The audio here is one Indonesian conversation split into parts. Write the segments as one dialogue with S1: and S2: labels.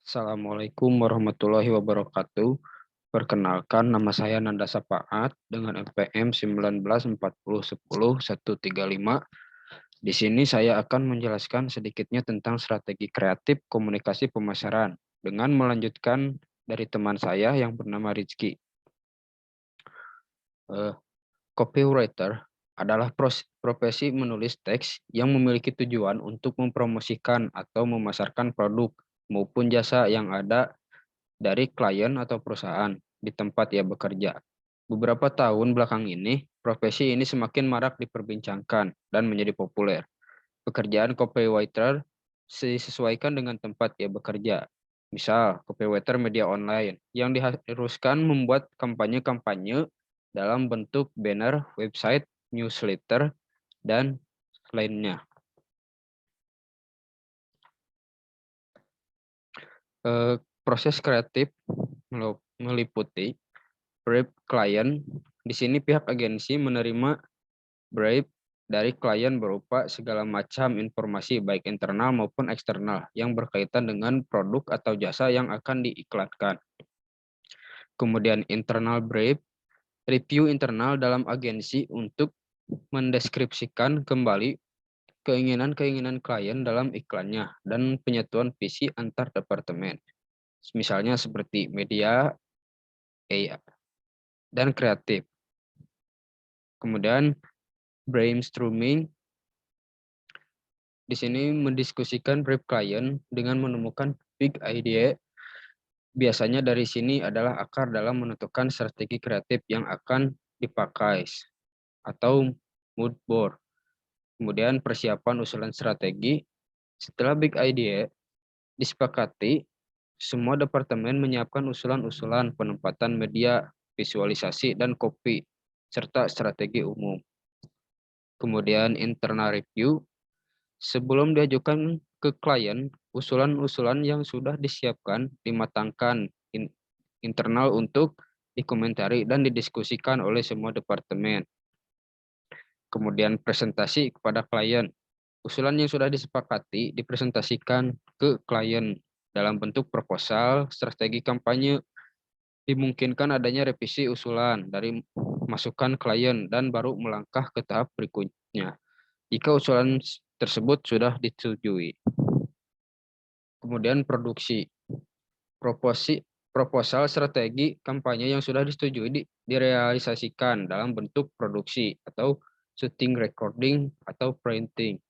S1: Assalamualaikum warahmatullahi wabarakatuh. Perkenalkan, nama saya Nanda Sapaat dengan NPM 194010-135. Di sini saya akan menjelaskan sedikitnya tentang strategi kreatif komunikasi pemasaran dengan melanjutkan dari teman saya yang bernama Rizky. Copywriter adalah profesi menulis teks yang memiliki tujuan untuk mempromosikan atau memasarkan produk maupun jasa yang ada dari klien atau perusahaan di tempat ia bekerja. Beberapa tahun belakang ini, profesi ini semakin marak diperbincangkan dan menjadi populer. Pekerjaan copywriter disesuaikan dengan tempat ia bekerja. Misal, copywriter media online yang diharuskan membuat kampanye-kampanye dalam bentuk banner, website, newsletter, dan lainnya. Proses kreatif meliputi brief klien. Di sini pihak agensi menerima brief dari klien berupa segala macam informasi baik internal maupun eksternal yang berkaitan dengan produk atau jasa yang akan diiklankan. Kemudian internal brief, review internal dalam agensi untuk mendeskripsikan kembali keinginan-keinginan klien dalam iklannya dan penyatuan visi antar departemen. Misalnya seperti media, AI, dan kreatif. Kemudian brainstorming, di sini mendiskusikan brief klien dengan menemukan big idea. Biasanya dari sini adalah akar dalam menentukan strategi kreatif yang akan dipakai atau mood board. Kemudian persiapan usulan strategi. Setelah big idea disepakati, semua departemen menyiapkan usulan-usulan penempatan media, visualisasi, dan copy, serta strategi umum. Kemudian internal review. Sebelum diajukan ke klien, usulan-usulan yang sudah disiapkan dimatangkan internal untuk dikomentari dan didiskusikan oleh semua departemen. Kemudian presentasi kepada klien. Usulan yang sudah disepakati dipresentasikan ke klien dalam bentuk proposal, strategi kampanye. Dimungkinkan adanya revisi usulan dari masukan klien dan baru melangkah ke tahap berikutnya jika usulan tersebut sudah disetujui. Kemudian produksi. Proposal strategi kampanye yang sudah disetujui direalisasikan dalam bentuk produksi atau shooting, recording, atau printing.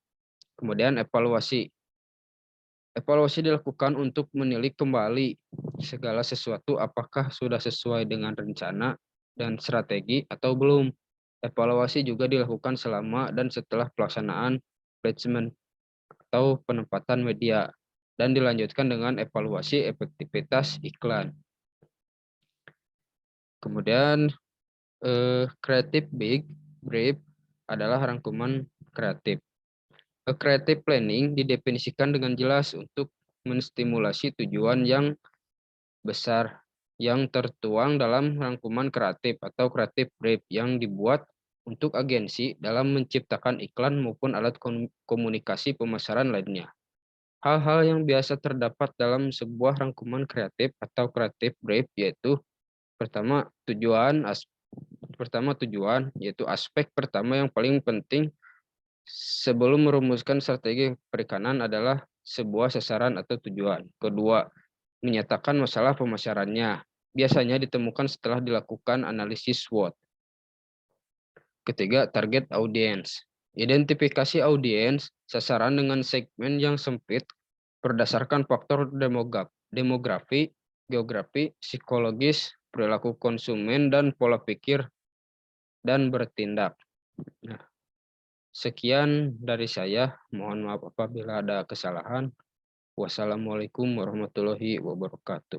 S1: Kemudian evaluasi. Evaluasi dilakukan untuk menilik kembali segala sesuatu apakah sudah sesuai dengan rencana dan strategi atau belum. Evaluasi juga dilakukan selama dan setelah pelaksanaan placement atau penempatan media dan dilanjutkan dengan evaluasi efektivitas iklan. Kemudian creative brief adalah rangkuman kreatif. Creative planning didefinisikan dengan jelas untuk menstimulasi tujuan yang besar yang tertuang dalam rangkuman kreatif atau creative brief yang dibuat untuk agensi dalam menciptakan iklan maupun alat komunikasi pemasaran lainnya. Hal-hal yang biasa terdapat dalam sebuah rangkuman kreatif atau creative brief yaitu pertama tujuan yaitu aspek pertama yang paling penting sebelum merumuskan strategi perikanan adalah sebuah sasaran atau tujuan. Kedua, menyatakan masalah pemasarannya. Biasanya ditemukan setelah dilakukan analisis SWOT. Ketiga, target audience. Identifikasi audiens sasaran dengan segmen yang sempit berdasarkan faktor demografi, geografi, psikologis, perilaku konsumen, dan pola pikir dan bertindak. Nah, sekian dari saya. Mohon maaf apabila ada kesalahan. Wassalamualaikum warahmatullahi wabarakatuh.